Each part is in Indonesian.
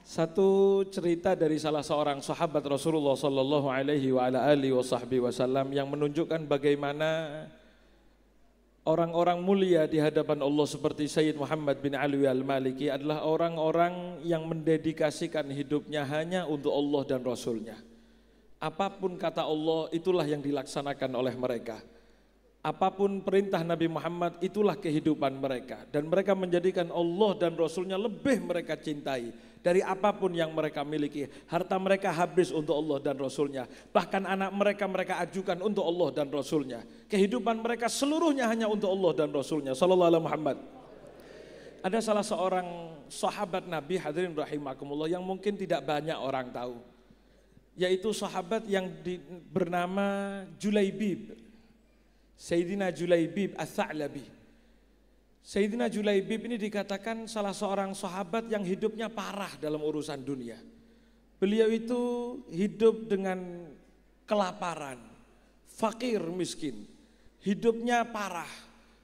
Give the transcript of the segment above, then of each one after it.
Satu cerita dari salah seorang sahabat Rasulullah sallallahu alaihi wa ala alihi wasallam yang menunjukkan bagaimana orang-orang mulia di hadapan Allah seperti Sayyid Muhammad bin Ali al-Maliki adalah orang-orang yang mendedikasikan hidupnya hanya untuk Allah dan Rasulnya. Apapun kata Allah itulah yang dilaksanakan oleh mereka. Apapun perintah Nabi Muhammad itulah kehidupan mereka. Dan mereka menjadikan Allah dan Rasulnya lebih mereka cintai dari apapun yang mereka miliki. Harta mereka habis untuk Allah dan Rasulnya. Bahkan anak mereka ajukan untuk Allah dan Rasulnya. Kehidupan mereka seluruhnya hanya untuk Allah dan Rasulnya. Sallallahu alaihi Muhammad. Ada salah seorang sahabat Nabi, hadirin rahimakumullah, yang mungkin tidak banyak orang tahu. Yaitu sahabat yang bernama Julaibib. Sayyidina Julaibib Ats-Tsa'labi. Sayyidina Julaibib ini dikatakan salah seorang sahabat yang hidupnya parah dalam urusan dunia. Beliau itu hidup dengan kelaparan, fakir miskin. Hidupnya parah,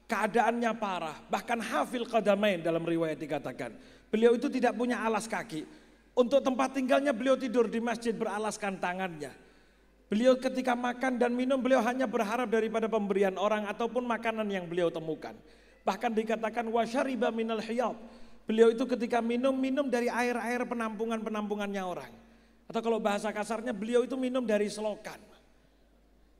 keadaannya parah, bahkan hafil qadamain dalam riwayat dikatakan. Beliau itu tidak punya alas kaki. Untuk tempat tinggalnya beliau tidur di masjid beralaskan tangannya. Beliau ketika makan dan minum beliau hanya berharap daripada pemberian orang ataupun makanan yang beliau temukan. Bahkan dikatakan wasyariba minal hiyad. Beliau itu ketika minum dari air-air penampungannya orang. Atau kalau bahasa kasarnya beliau itu minum dari selokan.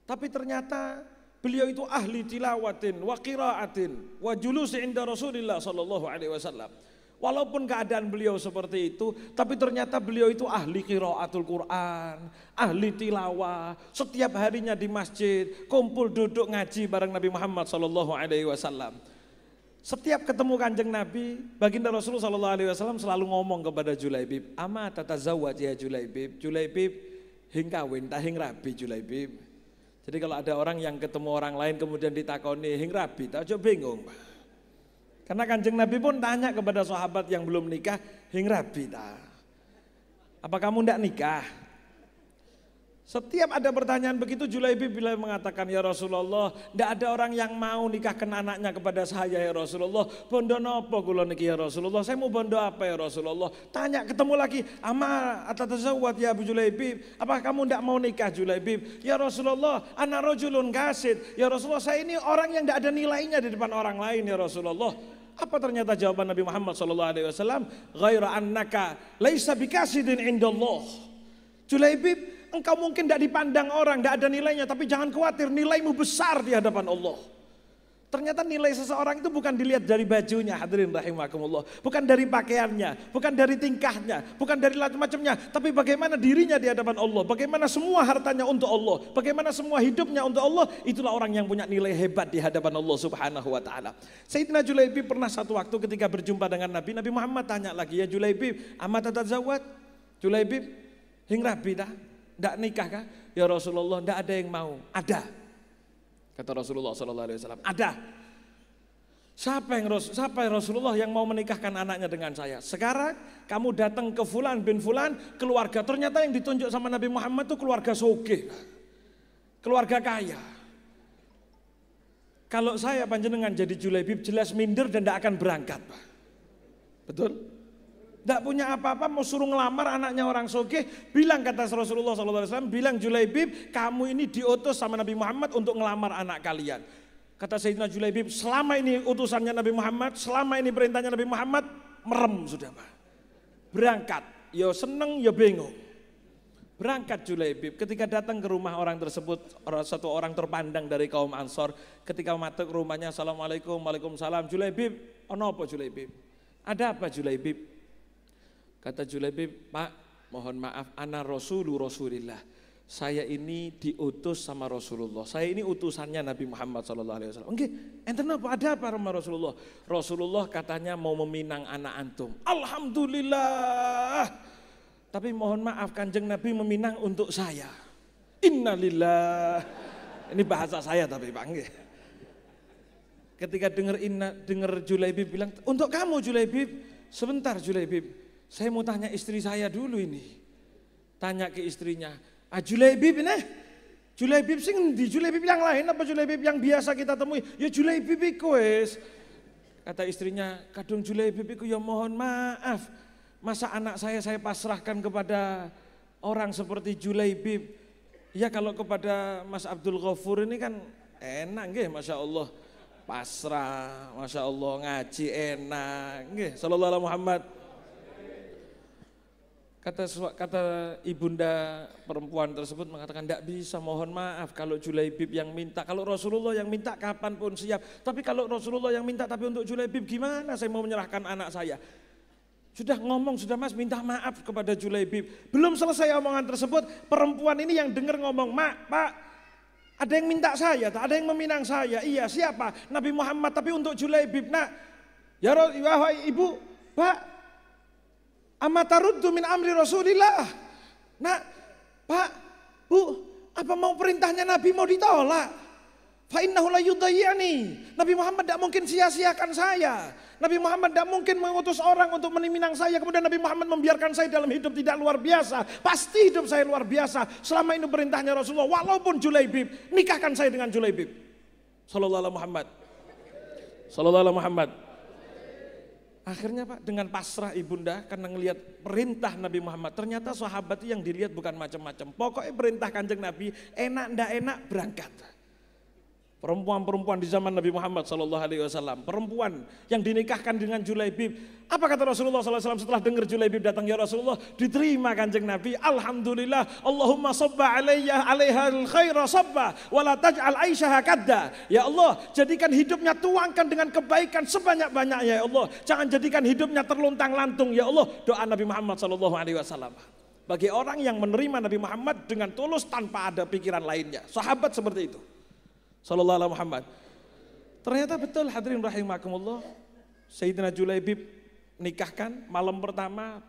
Tapi ternyata beliau itu ahli tilawatin wa qiraatin wa julusi inda Rasulillah sallallahu alaihi wasallam. Walaupun keadaan beliau seperti itu, tapi ternyata beliau itu ahli qiraatul Quran, ahli tilawah. Setiap harinya di masjid, kumpul duduk ngaji bareng Nabi Muhammad sallallahu alaihi wasallam. Setiap ketemu Kanjeng Nabi, baginda Rasulullah sallallahu alaihi wasallam selalu ngomong kepada Julaibib, "Ama tatazawwaj ya Julaibib?" Julaibib hing kawin ta hing rabi Julaibib. Jadi kalau ada orang yang ketemu orang lain kemudian ditakoni hing rabi ta aja bingung, Pak. Karena Kanjeng Nabi pun tanya kepada sahabat yang belum nikah, hing rabi ta? Apa kamu ndak nikah? Setiap ada pertanyaan begitu Julaibib bila mengatakan, ya Rasulullah, ndak ada orang yang mau nikahkan anaknya kepada saya ya Rasulullah. Bondo nopo kula niki ya Rasulullah? Saya mau bondo apa ya Rasulullah? Tanya ketemu lagi, ama atatazawwaj ya Abu Julaibib? Apa kamu ndak mau nikah Julaibib? Ya Rasulullah, ana rajulun kasid. Ya Rasulullah, saya ini orang yang ndak ada nilainya di depan orang lain ya Rasulullah. Apa ternyata jawaban Nabi Muhammad SAW? Ghaira annaka laisa bikasidin indallah. Julaibib, engkau mungkin tidak dipandang orang, tidak ada nilainya, tapi jangan khawatir, nilaimu besar di hadapan Allah. Ternyata nilai seseorang itu bukan dilihat dari bajunya, hadirin rahimakumullah, bukan dari pakaiannya, bukan dari tingkahnya, bukan dari macam-macamnya, tapi bagaimana dirinya di hadapan Allah, bagaimana semua hartanya untuk Allah, bagaimana semua hidupnya untuk Allah. Itulah orang yang punya nilai hebat di hadapan Allah Subhanahu wa taala. Sayyidina Julaibib pernah satu waktu ketika berjumpa dengan Nabi Muhammad tanya lagi, ya Julaibib, ama tatazawwaj? Julaibib, hing rabi dah? Tidak nikah kah? Ya Rasulullah, tidak ada yang mau. Ada. Kata Rasulullah SAW, ada. Siapa yang Rasulullah yang mau menikahkan anaknya dengan saya? Sekarang kamu datang ke Fulan bin Fulan, keluarga. Ternyata yang ditunjuk sama Nabi Muhammad itu keluarga sogeh, keluarga kaya. Kalau saya panjenengan jadi Julaibib jelas minder dan tidak akan berangkat, Pak. Betul? Tidak punya apa-apa, mau suruh ngelamar anaknya orang sogeh. Bilang kata Rasulullah SAW, bilang Julaibib, kamu ini diutus sama Nabi Muhammad untuk ngelamar anak kalian. Kata Sayyidina Julaibib, selama ini utusannya Nabi Muhammad, selama ini perintahnya Nabi Muhammad, merem sudah, Pak. Berangkat, ya seneng ya bingung. Berangkat Julaibib, ketika datang ke rumah orang tersebut, satu orang terpandang dari kaum Ansor, ketika masuk ke rumahnya, Assalamualaikum, Waalaikumsalam. Julaibib, ono apa Julaibib? Ada apa Julaibib? Kata Julaibib, Pak, mohon maaf, ana Rasulullah. Saya ini diutus sama Rasulullah. Saya ini utusannya Nabi Muhammad SAW. Oke, enten apa? Ada apa sama Rasulullah? Rasulullah katanya mau meminang anak antum. Alhamdulillah. Tapi mohon maaf, Kanjeng Nabi meminang untuk saya. Innalillah. Ini bahasa saya tapi Pak. Ketika dengar Julaibib bilang, untuk kamu Julaibib. Sebentar Julaibib. Saya mau tanya istri saya dulu ini. Tanya ke istrinya, Julaibib ini? Julaibib sing di Julaibib yang lain apa Julaibib yang biasa kita temui? Ya Julaibib iku wis. Kata istrinya, kadung Julaibib iku ya mohon maaf. Masa anak saya pasrahkan kepada orang seperti Julaibib? Ya kalau kepada Mas Abdul Ghafur ini kan enak nggih, Masya Allah. Pasrah, Masya Allah, ngaji enak nggih, sallallahu alaihi Muhammad. Kata ibunda perempuan tersebut mengatakan, tidak bisa, mohon maaf kalau Julaibib yang minta. Kalau Rasulullah yang minta kapanpun siap. Tapi kalau Rasulullah yang minta tapi untuk Julaibib gimana saya mau menyerahkan anak saya? Sudah ngomong, sudah Mas minta maaf kepada Julaibib. Belum selesai omongan tersebut, perempuan ini yang dengar ngomong, Mak, Pak, ada yang minta saya, ada yang meminang saya. Iya, siapa? Nabi Muhammad, tapi untuk Julaibib. Nak, ya Ibu, Pak, amataruddu min amri Rasulillah. Nak, Pak, Bu, apa mau perintahnya Nabi mau ditolak? Fa innahu la yudayyani. Nabi Muhammad tidak mungkin sia-siakan saya. Nabi Muhammad tidak mungkin mengutus orang untuk meminang saya. Kemudian Nabi Muhammad membiarkan saya dalam hidup tidak luar biasa. Pasti hidup saya luar biasa. Selama ini perintahnya Rasulullah. Walaupun Julaibib, nikahkan saya dengan Julaibib. Sallallahu alaihi Muhammad. Sallallahu alaihi Muhammad. Akhirnya Pak, dengan pasrah ibunda karena ngelihat perintah Nabi Muhammad, ternyata sahabat yang dilihat bukan macam-macam. Pokoknya perintah Kanjeng Nabi, enak ndak enak berangkat. Perempuan-perempuan di zaman Nabi Muhammad SAW, perempuan yang dinikahkan dengan Julaibib. Apa kata Rasulullah SAW setelah dengar Julaibib datang? Ya Rasulullah, diterima Kanjeng Nabi. Alhamdulillah, Allahumma sabba alaiha al-khaira sabba, wala taj'al aisyaha kadda. Ya Allah, jadikan hidupnya tuangkan dengan kebaikan sebanyak-banyaknya ya Allah. Jangan jadikan hidupnya terluntang-lantung ya Allah. Doa Nabi Muhammad SAW. Bagi orang yang menerima Nabi Muhammad dengan tulus tanpa ada pikiran lainnya. Sahabat seperti itu. Sallallahu alaihi Muhammad. Ternyata betul hadirin rahimakumullah, Sayyidina Julaibib nikahkan malam pertama.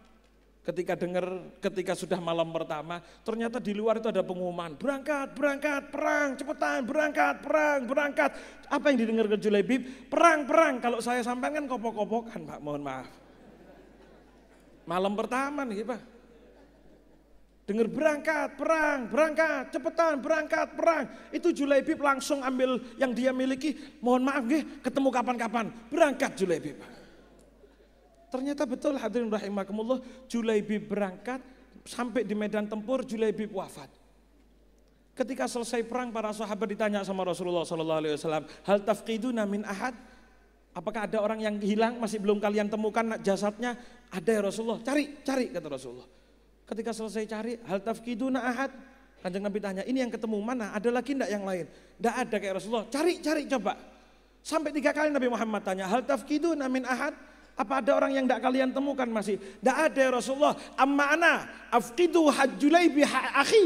Ketika sudah malam pertama, ternyata di luar itu ada pengumuman, berangkat perang, cepetan berangkat perang, berangkat. Apa yang didengar ke Julaibib? Perang. Kalau saya sampaikan kan kopok-kopokan Pak, mohon maaf. Malam pertama nih Pak. Dengar berangkat, perang, berangkat, cepetan, berangkat, perang. Itu Julaibib langsung ambil yang dia miliki, mohon maaf nggih, ketemu kapan-kapan, berangkat Julaibib. Ternyata betul hadirin rahimakumullah, Julaibib berangkat, sampai di medan tempur Julaibib wafat. Ketika selesai perang, para sahabat ditanya sama Rasulullah SAW, hal tafqiduna min ahad? Apakah ada orang yang hilang, masih belum kalian temukan jasadnya? Ada ya Rasulullah, cari kata Rasulullah. Ketika selesai cari, hal tafkiduna ahad? Kanjeng Nabi tanya, ini yang ketemu mana? Ada lagi enggak yang lain? Enggak ada kayak Rasulullah. Cari coba. Sampai 3 kali Nabi Muhammad tanya, hal tafkiduna min ahad? Apa ada orang yang enggak kalian temukan masih? Enggak ada ya Rasulullah. Amma ana afqidu Julaibib akhi.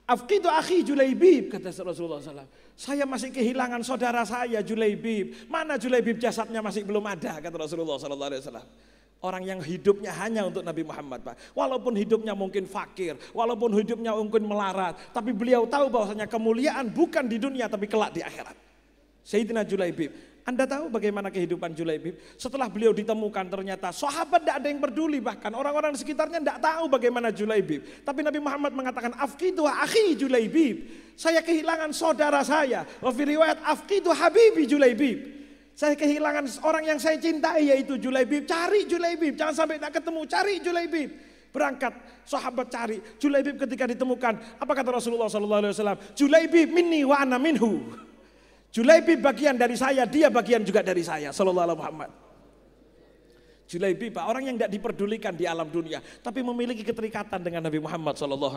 Afqidu akhi Julaibib, kata Rasulullah SAW. Saya masih kehilangan saudara saya Julaibib. Mana Julaibib, jasadnya masih belum ada, kata Rasulullah SAW. Orang yang hidupnya hanya untuk Nabi Muhammad Pak. Walaupun hidupnya mungkin fakir, walaupun hidupnya mungkin melarat, tapi beliau tahu bahwasanya kemuliaan bukan di dunia tapi kelak di akhirat. Sayyidina Julaibib. Anda tahu bagaimana kehidupan Julaibib? Setelah beliau ditemukan ternyata sahabat tidak ada yang peduli, bahkan orang-orang di sekitarnya tidak tahu bagaimana Julaibib. Tapi Nabi Muhammad mengatakan, afqidu akhi Julaibib. Saya kehilangan saudara saya. Wa fi riwayat afqidu habibi Julaibib. Saya kehilangan orang yang saya cintai yaitu Julaibib. Cari Julaibib, jangan sampai tak ketemu, cari Julaibib. Berangkat, sahabat cari Julaibib. Ketika ditemukan, apa kata Rasulullah SAW? Julaibib minni wa ana minhu. Julaibib bagian dari saya, dia bagian juga dari saya. Sallallahu alaihi Muhammad. Julaibib, orang yang tidak diperdulikan di alam dunia, tapi memiliki keterikatan dengan Nabi Muhammad SAW.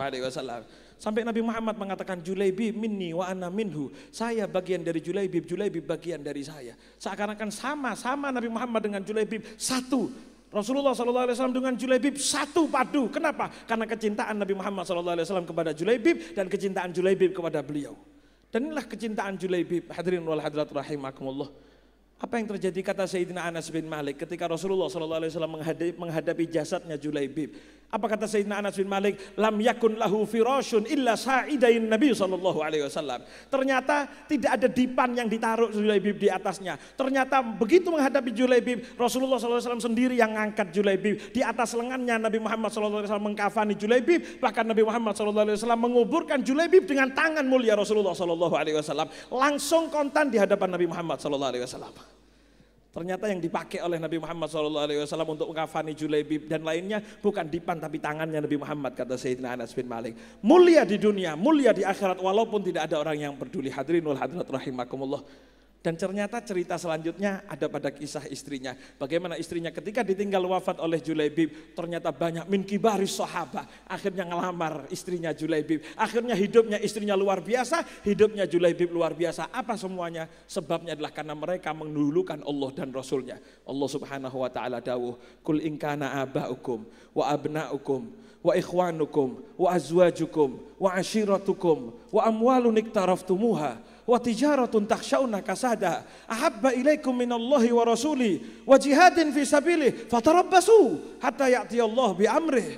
Sampai Nabi Muhammad mengatakan, Julaibib minni wa ana minhu. Saya bagian dari Julaibib, Julaibib bagian dari saya. Seakan-akan sama Nabi Muhammad dengan Julaibib satu. Rasulullah SAW dengan Julaibib satu padu. Kenapa? Karena kecintaan Nabi Muhammad SAW kepada Julaibib dan kecintaan Julaibib kepada beliau. Dan inilah kecintaan Julaibib. Hadirin wal hadirat rahimakumullah. Apa yang terjadi kata Sayyidina Anas bin Malik ketika Rasulullah SAW menghadapi jasadnya Julaibib? Apa kata Sayyidina Anas bin Malik? Lam yakun lahu firashun illa sa'idain Nabi SAW. Ternyata tidak ada dipan yang ditaruh Julaibib di atasnya. Ternyata begitu menghadapi Julaibib, Rasulullah SAW sendiri yang ngangkat Julaibib. Di atas lengannya Nabi Muhammad SAW mengkafani Julaibib. Bahkan Nabi Muhammad SAW menguburkan Julaibib dengan tangan mulia Rasulullah SAW. Langsung kontan di hadapan Nabi Muhammad SAW. Ternyata yang dipakai oleh Nabi Muhammad SAW untuk mengkafani Julaibib dan lainnya bukan dipan tapi tangannya Nabi Muhammad, kata Sayyidina Anas bin Malik. Mulia di dunia, mulia di akhirat, walaupun tidak ada orang yang peduli. Hadirin wal hadirat rahimakumullah. Dan ternyata cerita selanjutnya ada pada kisah istrinya. Bagaimana istrinya ketika ditinggal wafat oleh Julaibib, ternyata banyak min kibaris sahabat akhirnya ngelamar istrinya Julaibib. Akhirnya hidupnya istrinya luar biasa, hidupnya Julaibib luar biasa. Apa semuanya? Sebabnya adalah karena mereka mendahulukan Allah dan Rasulnya. Allah Subhanahu wa taala dawuh, "Kul in kana aba'ukum wa abna'ukum wa ikhwanukum wa azwajukum wa ashiratukum wa amwalun iktaraftumuha wa tijaratun takhshawna kasada ahabba ilaikum minallahi wa rasuli wa jihadin fi sabilihi fatarabbasu hatta ya'tiyallahu bi amrih."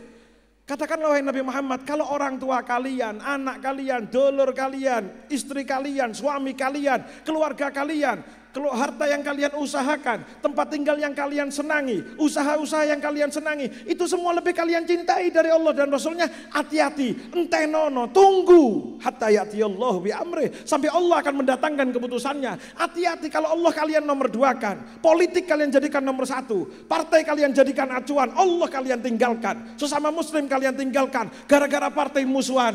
Katakanlah wahai Nabi Muhammad, kalau orang tua kalian, anak kalian, dulur kalian, istri kalian, suami kalian, keluarga kalian, harta yang kalian usahakan, tempat tinggal yang kalian senangi, usaha-usaha yang kalian senangi, itu semua lebih kalian cintai dari Allah dan Rasulnya, hati-hati, entenono, tunggu hatta ya'tiyallahu bi amrih, sampai Allah akan mendatangkan keputusannya. Hati-hati kalau Allah kalian nomor duakan, politik kalian jadikan nomor satu, partai kalian jadikan acuan, Allah kalian tinggalkan, sesama muslim kalian tinggalkan gara-gara partai musuhan.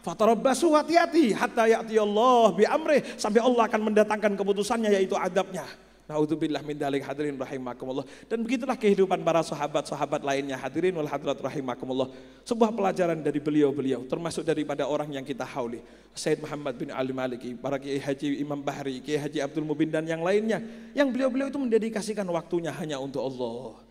Fatarabbasu, hati-hati hatta ya'tiyallah bi amrih, sampai Allah akan mendatangkan keputusannya yaitu adabnya. Naudzubillah min dzalik. Hadirin rahimakumullah. Dan begitulah kehidupan para sahabat-sahabat lainnya. Hadirin wal hadirat rahimakumullah. Sebuah pelajaran dari beliau-beliau, termasuk daripada orang yang kita hauli, Sayyid Muhammad bin Ali Maliki, para Kiai Haji Imam Bahri, Kiai Haji Abdul Mubin dan yang lainnya, yang beliau-beliau itu mendedikasikan waktunya hanya untuk Allah.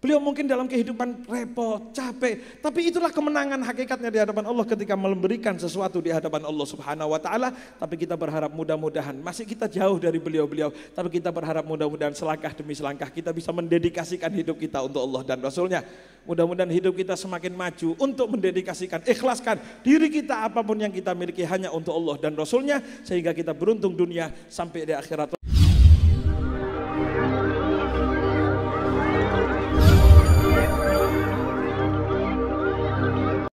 Beliau mungkin dalam kehidupan repot, capek, tapi itulah kemenangan hakikatnya di hadapan Allah ketika memberikan sesuatu di hadapan Allah Subhanahu wa taala. Tapi kita berharap mudah-mudahan, masih kita jauh dari beliau-beliau, tapi kita berharap mudah-mudahan selangkah demi selangkah kita bisa mendedikasikan hidup kita untuk Allah dan Rasulnya. Mudah-mudahan hidup kita semakin maju untuk mendedikasikan, ikhlaskan diri kita apapun yang kita miliki hanya untuk Allah dan Rasulnya, sehingga kita beruntung dunia sampai di akhirat.